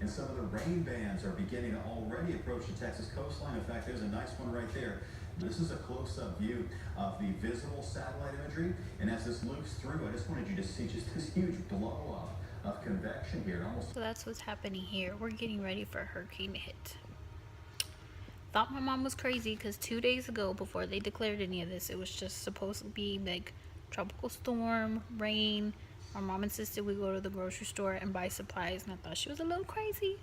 and some of the rain bands are beginning to already approach the Texas coastline. In fact, there's a nice one right there. This is a close-up view of the visible satellite imagery, and as this loops through, I just wanted you to see just this huge blow-up of convection here. So that's what's happening here. We're getting ready for a hurricane to hit. Thought my mom was crazy because 2 days ago, before they declared any of this, it was just supposed to be like tropical storm, rain. My mom insisted we go to the grocery store and buy supplies, and I thought she was a little crazy.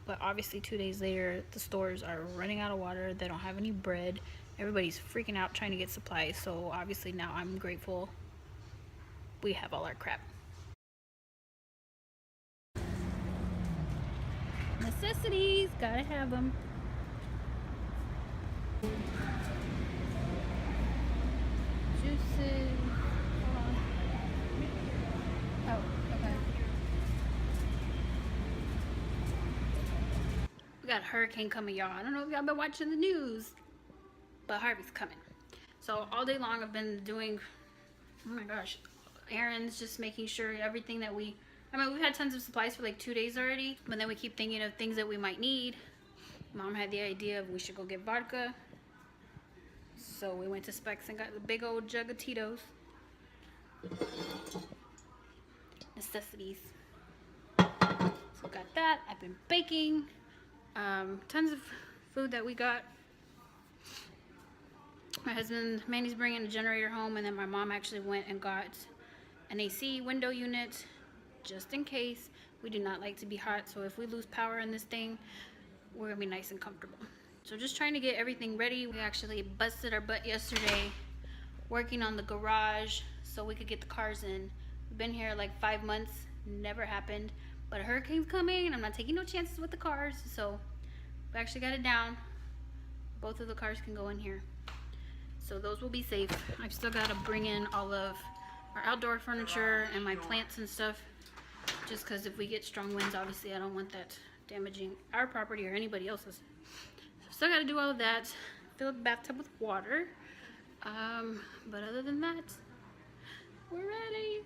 But obviously 2 days later, the stores are running out of water. They don't have any bread. Everybody's freaking out trying to get supplies. So obviously now I'm grateful we have all our crap. Necessities, gotta have them. Juices. Hold on. Oh, okay. We got a hurricane coming, y'all. I don't know if y'all been watching the news, but Harvey's coming. So all day long I've been doing, oh my gosh, errands, just making sure everything that we've had tons of supplies for like 2 days already, but then we keep thinking of things that we might need. Mom had the idea of we should go get vodka. So we went to Specs and got the big old jug of Tito's. Necessities. So got that. I've been baking. Tons of food that we got. My husband, Manny's bringing a generator home, and then my mom actually went and got an AC window unit just in case. We do not like to be hot, so if we lose power in this thing, we're gonna be nice and comfortable. So just trying to get everything ready. We actually busted our butt yesterday working on the garage so we could get the cars in. We've been here like 5 months, never happened, but a hurricane's coming and I'm not taking no chances with the cars, so we actually got it down. Both of the cars can go in here, so those will be safe. I've still got to bring in all of our outdoor furniture and my plants and stuff, just because if we get strong winds, obviously I don't want that damaging our property or anybody else's. Still got to do all of that, fill the bathtub with water, but other than that, we're ready.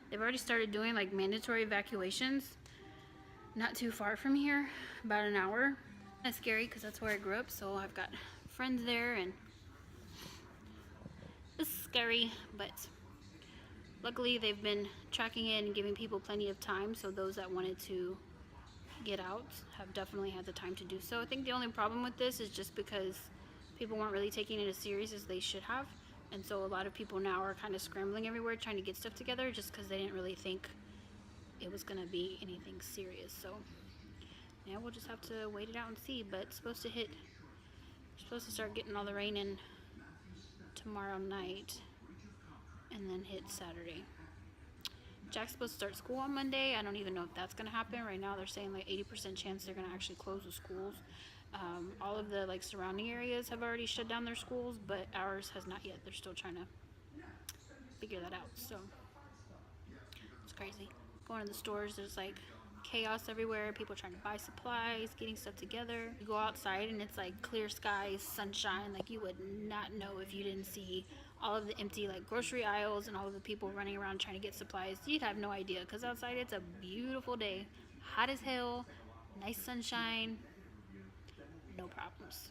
They've already started doing like mandatory evacuations not too far from here, about an hour. That's scary because that's where I grew up, so I've got friends there and it's scary, but luckily they've been tracking it and giving people plenty of time, so those that wanted to get out have definitely had the time to do so. I think the only problem with this is just because people weren't really taking it as serious as they should have, and so a lot of people now are kind of scrambling everywhere trying to get stuff together just because they didn't really think it was gonna be anything serious. So yeah, we'll just have to wait it out and see, but it's supposed to hit, we're supposed to start getting all the rain in tomorrow night and then hit Saturday. Jack's supposed to start school on Monday. I don't even know if that's gonna happen. Right now they're saying like 80% chance they're gonna actually close the schools. All of the like surrounding areas have already shut down their schools, but ours has not yet. They're still trying to figure that out, so it's crazy. Going to the stores, there's like chaos everywhere, people trying to buy supplies, getting stuff together. You go outside and it's like clear skies, sunshine, like you would not know if you didn't see all of the empty like grocery aisles and all of the people running around trying to get supplies. You'd have no idea because outside it's a beautiful day, hot as hell, nice sunshine, no problems.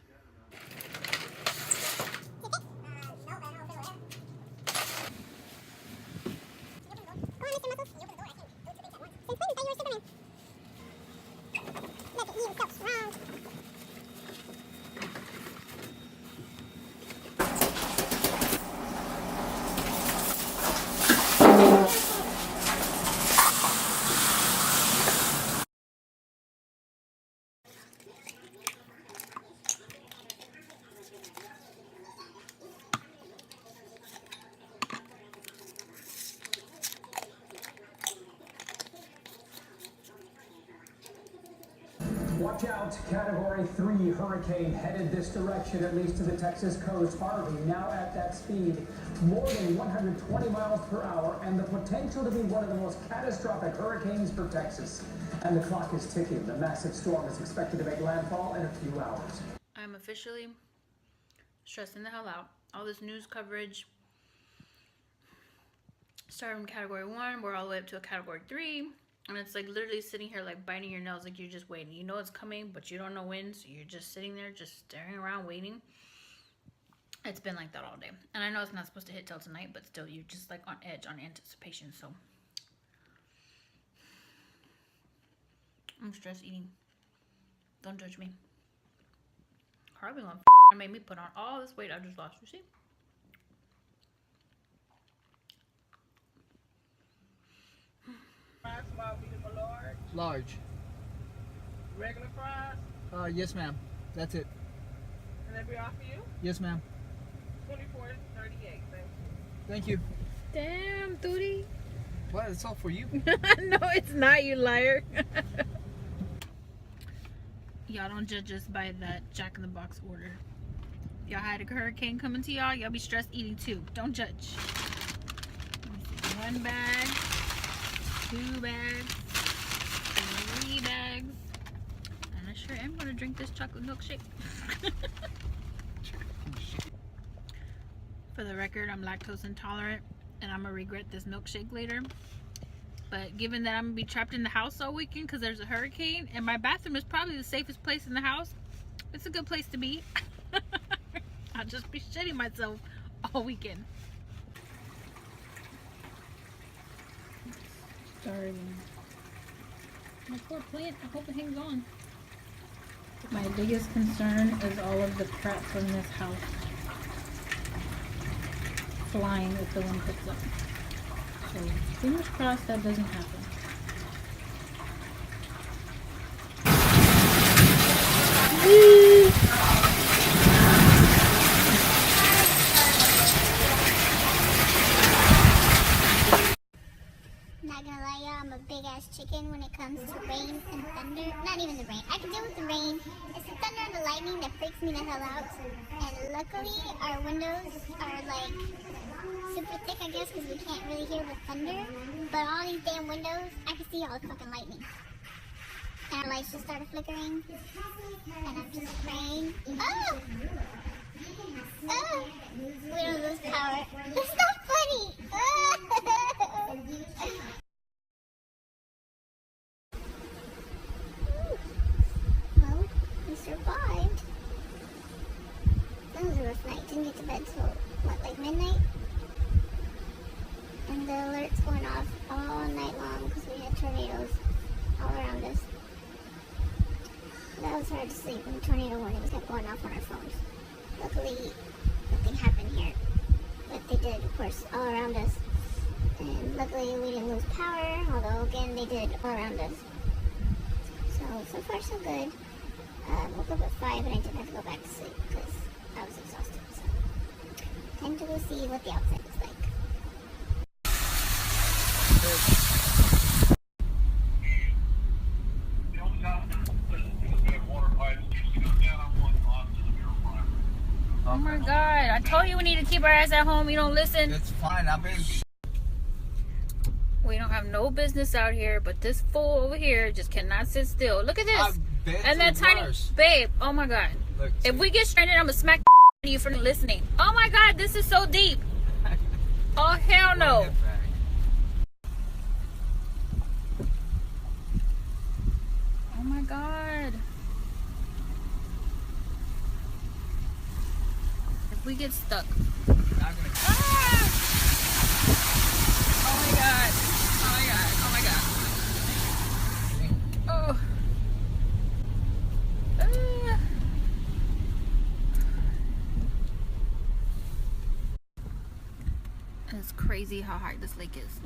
Watch out, Category 3 hurricane headed this direction, at least to the Texas coast. Harvey now at that speed, more than 120 miles per hour, and the potential to be one of the most catastrophic hurricanes for Texas. And the clock is ticking. The massive storm is expected to make landfall in a few hours. I'm officially stressing the hell out. All this news coverage started from Category 1, we're all the way up to a Category 3. And it's like literally sitting here like biting your nails, like you're just waiting. You know it's coming, but you don't know when, so you're just sitting there just staring around waiting. It's been like that all day. And I know it's not supposed to hit till tonight, but still you're just like on edge, on anticipation. So I'm stress eating. Don't judge me. Harvey gonna made me put on all this weight I just lost. You see? Fries, small, medium, or large? Large. Regular fries? Yes, ma'am. That's it. Can that be all for you? Yes, ma'am. 24.38. Thank you. Damn, Tootie. What? It's all for you? No, it's not, you liar. Y'all don't judge us by that Jack in the Box order. If y'all had a hurricane coming to y'all be stressed eating too. Don't judge. Let me see. 1 bag, 2 bags, 3 bags. And I sure am gonna drink this chocolate milkshake. For the record, I'm lactose intolerant and I'm gonna regret this milkshake later. But given that I'm gonna be trapped in the house all weekend because there's a hurricane and my bathroom is probably the safest place in the house, it's a good place to be. I'll just be shitting myself all weekend. Starving. My poor plant, I hope it hangs on. My biggest concern is all of the crap from this house flying if the wind picks up. So fingers crossed that doesn't happen. Not gonna lie, y'all, I'm a big ass chicken when it comes to rain and thunder. Not even the rain. I can deal with the rain. It's the thunder and the lightning that freaks me the hell out. And luckily, our windows are like super thick, I guess, because we can't really hear the thunder. But all these damn windows, I can see all the fucking lightning. And our lights just started flickering. And I'm just praying. Oh! Oh! We don't lose power. It's not funny! Well, we survived. That was a rough night. Didn't get to bed till, what, like midnight? And the alerts went off all night long because we had tornadoes all around us. That was hard to sleep when the tornado warnings kept going off on our phones. Luckily, nothing happened here. But they did, of course, all around us. And luckily we didn't lose power, although again they did all around us. So far so good. Woke up at 5 and I didn't have to go back to sleep because I was exhausted. So time to go see what the outside is like. Oh my god, I told you we need to keep our ass at home. You don't listen. It's fine. I've been. We don't have no business out here, but this fool over here just cannot sit still. Look at this. And that tiny babe. Oh my god. Look, if we get stranded, I'm gonna smack you for listening. Oh my god, this is so deep. Oh hell no. Oh my god. If we get stuck. Ah! Oh my god. Oh my god. Oh my god. Oh. Ah. It's crazy how high this lake is.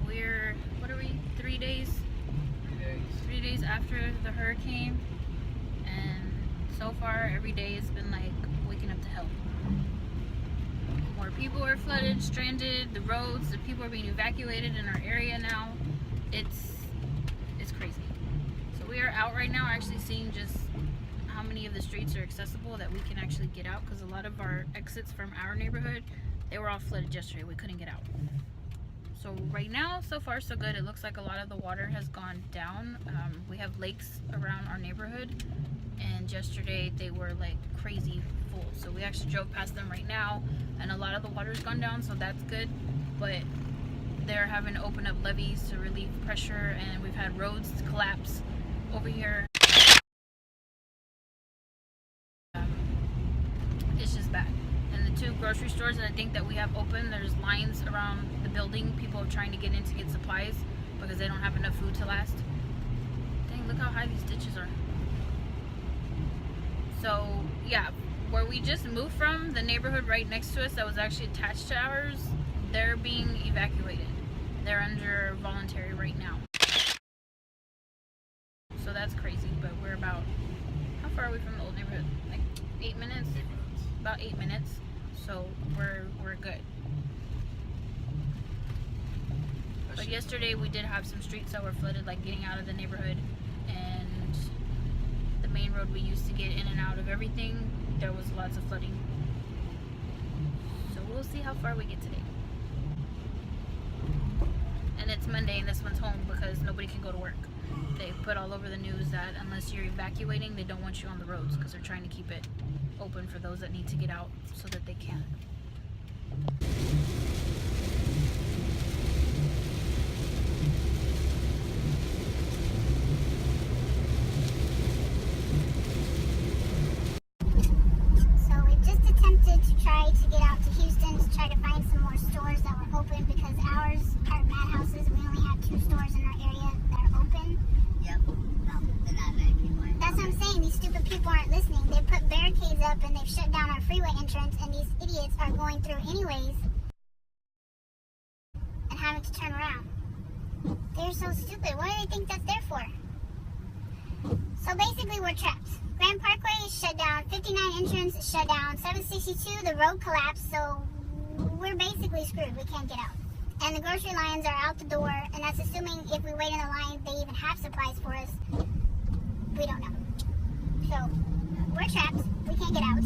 We're, what are we, 3 days? 3 days after the hurricane, and so far every day it's been like waking up to hell. More people are flooded, stranded, the roads, the people are being evacuated in our area now. It's crazy. So we are out right now actually seeing just how many of the streets are accessible that we can actually get out, because a lot of our exits from our neighborhood, they were all flooded yesterday. We couldn't get out. So right now, so far so good. It looks like a lot of the water has gone down. We have lakes around our neighborhood, and yesterday they were like crazy full. So We actually drove past them right now, and a lot of the water's gone down, so that's good. But they're having to open up levees to relieve pressure, and we've had roads collapse over here. It's just bad. And the 2 grocery stores that I think that we have open, there's lines around the building. People are trying to get in to get supplies because they don't have enough food to last. Dang, look how high these ditches are. So yeah, where we just moved from, the neighborhood right next to us that was actually attached to ours, they're being evacuated. They're under voluntary right now. So that's crazy, but we're about, how far are we from the old neighborhood? Like 8 minutes? About 8 minutes. So we're good. But yesterday we did have some streets that were flooded, like getting out of the neighborhood, and the main road we used to get in and out of everything, there was lots of flooding. So we'll see how far we get today. And it's Monday and this one's home because nobody can go to work. They put all over the news that unless you're evacuating, they don't want you on the roads because they're trying to keep it open for those that need to get out so that they can. So we just attempted to try to get out to Houston to try to find some more stores that were open because ours are madhouses. We only have 2 stores in our area that are open. Yep. No, they're not anymore. That's what I'm saying. These stupid people aren't listening. They put barricades up and they've shut down our freeway entrance, and these idiots are going through anyways and having to turn around. They're so stupid. What do they think that's there for? So basically, we're trapped. Grand Parkway is shut down. 59 entrance is shut down. 762, the road collapsed, so we're basically screwed. We can't get out. And the grocery lines are out the door, and that's assuming if we wait in the line, they even have supplies for us. We don't know. So, we're trapped. We can't get out.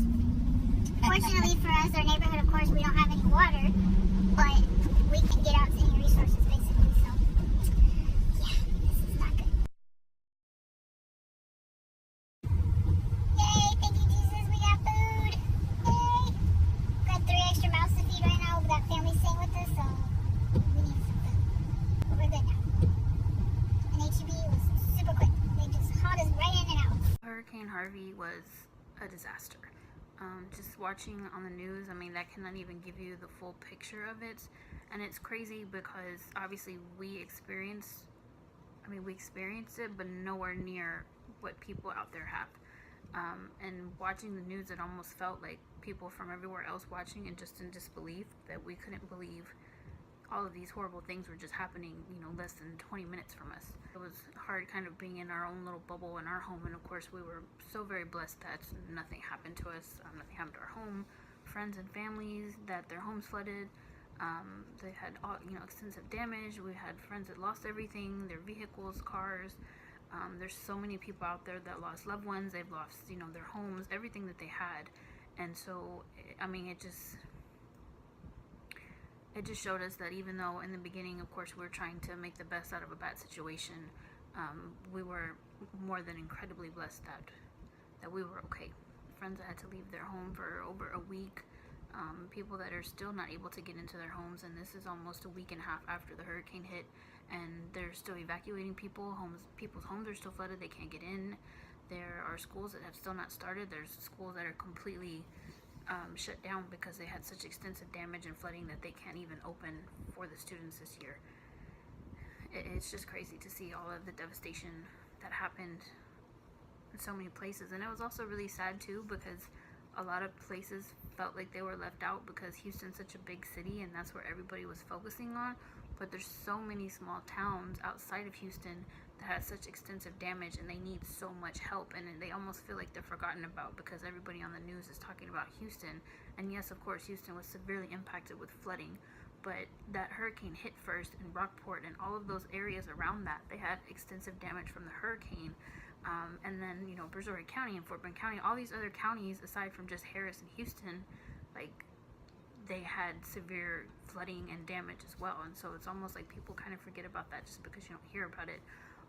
Fortunately for us, our neighborhood, of course, we don't have any water, but we can get out to any resources, basically. So, yeah, this is not good. Yay, thank you, Jesus, we got food. Yay. Got 3 extra mouths to feed right now. We got family staying with us, so we need some food. But we're good now. And HEB was super quick. They just hauled us right in and out. Hurricane Harvey was a disaster. Just watching on the news, I mean, that cannot even give you the full picture of it. And it's crazy because obviously we experienced it, but nowhere near what people out there have. And watching the news, it almost felt like people from everywhere else watching and just in disbelief that we couldn't believe all of these horrible things were just happening, less than 20 minutes from us. It was hard kind of being in our own little bubble in our home, and of course we were so very blessed that nothing happened to us, nothing happened to our home. Friends and families that their homes flooded, they had all, extensive damage. We had friends that lost everything, their vehicles, cars. There's so many people out there that lost loved ones. They've lost, their homes, everything that they had. And so, I mean, it just showed us that even though in the beginning, of course, we were trying to make the best out of a bad situation, we were more than incredibly blessed that we were okay. Friends that had to leave their home for over a week, people that are still not able to get into their homes, and this is almost a week and a half after the hurricane hit, and they're still evacuating people. People's homes are still flooded, they can't get in. There are schools that have still not started. There's schools that are completely shut down because they had such extensive damage and flooding that they can't even open for the students this year. It's just crazy to see all of the devastation that happened in so many places. And it was also really sad too because a lot of places felt like they were left out because Houston's such a big city and that's where everybody was focusing on. But there's so many small towns outside of Houston that had such extensive damage and they need so much help, and they almost feel like they're forgotten about because everybody on the news is talking about Houston. And yes, of course, Houston was severely impacted with flooding, but that hurricane hit first in Rockport and all of those areas around that, they had extensive damage from the hurricane. And then, Brazoria County and Fort Bend County, all these other counties aside from just Harris and Houston, like, they had severe flooding and damage as well. And so it's almost like people kind of forget about that just because you don't hear about it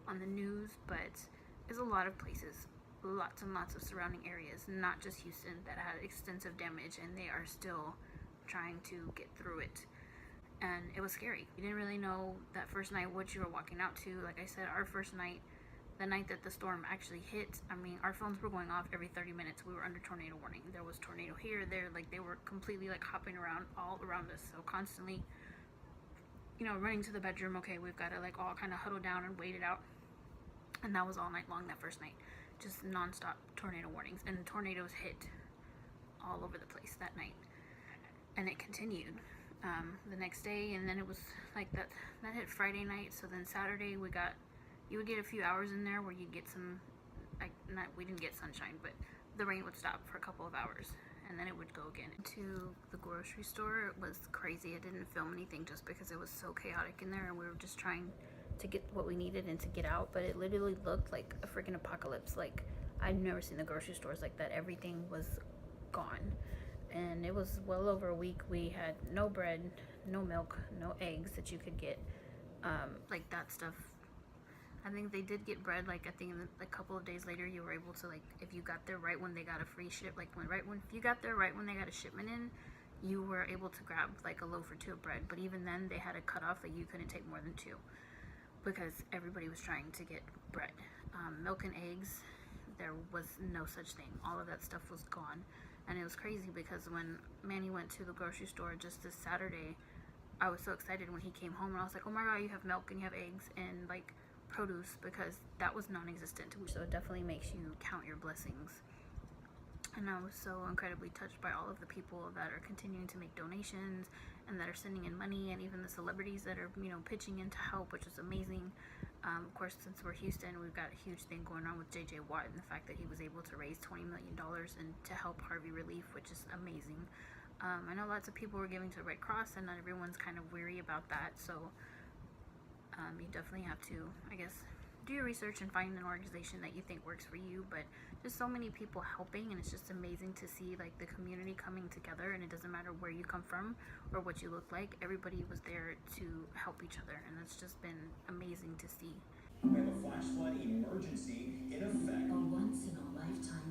on the news. But there's a lot of places lots and lots of surrounding areas, not just Houston, that had extensive damage, and they are still trying to get through it. And it was scary. You didn't really know that first night what you were walking out to. Like I said, our first night, the night that the storm actually hit, I mean, our phones were going off every 30 minutes. We were under tornado warning. There was tornado here, there, like they were completely like hopping around all around us. So constantly, you know, running to the bedroom. Okay, we've got to like all kind of huddle down and wait it out. And that was all night long that first night. Just nonstop tornado warnings. And tornadoes hit all over the place that night. And it continued the next day. And then it was like that hit Friday night. So then Saturday you would get a few hours in there where you'd get some, like, we didn't get sunshine, but the rain would stop for a couple of hours. And then it would go again. To the grocery store, it was crazy. I didn't film anything just because it was so chaotic in there, and we were just trying to get what we needed and to get out, but it literally looked like a freaking apocalypse. Like, I've never seen the grocery stores like that. Everything was gone, and it was well over a week. We had no bread, no milk, no eggs that you could get, like that stuff. I think they did get bread, like I think a couple of days later you were able to, like, if you got there right when they got a free ship, like if you got there right when they got a shipment in, you were able to grab like a loaf or two of bread. But even then they had a cutoff that you couldn't take more than 2, because everybody was trying to get bread. Milk and eggs, there was no such thing. All of that stuff was gone. And it was crazy because when Manny went to the grocery store just this Saturday, I was so excited when he came home, and I was like, oh my god, you have milk and you have eggs and like produce, because that was non-existent. So it definitely makes you count your blessings. And I was so incredibly touched by all of the people that are continuing to make donations and that are sending in money, and even the celebrities that are, you know, pitching in to help, which is amazing. Of course, since we're Houston, we've got a huge thing going on with JJ Watt, and the fact that he was able to raise $20 million and to help Harvey relief, which is amazing. I know lots of people were giving to Red Cross, and not everyone's kind of weary about that. So you definitely have to, I guess, do your research and find an organization that you think works for you. But just so many people helping, and it's just amazing to see like the community coming together, and it doesn't matter where you come from or what you look like. Everybody was there to help each other, and it's just been amazing to see. We have a flash flood emergency in effect. A once-in-a-lifetime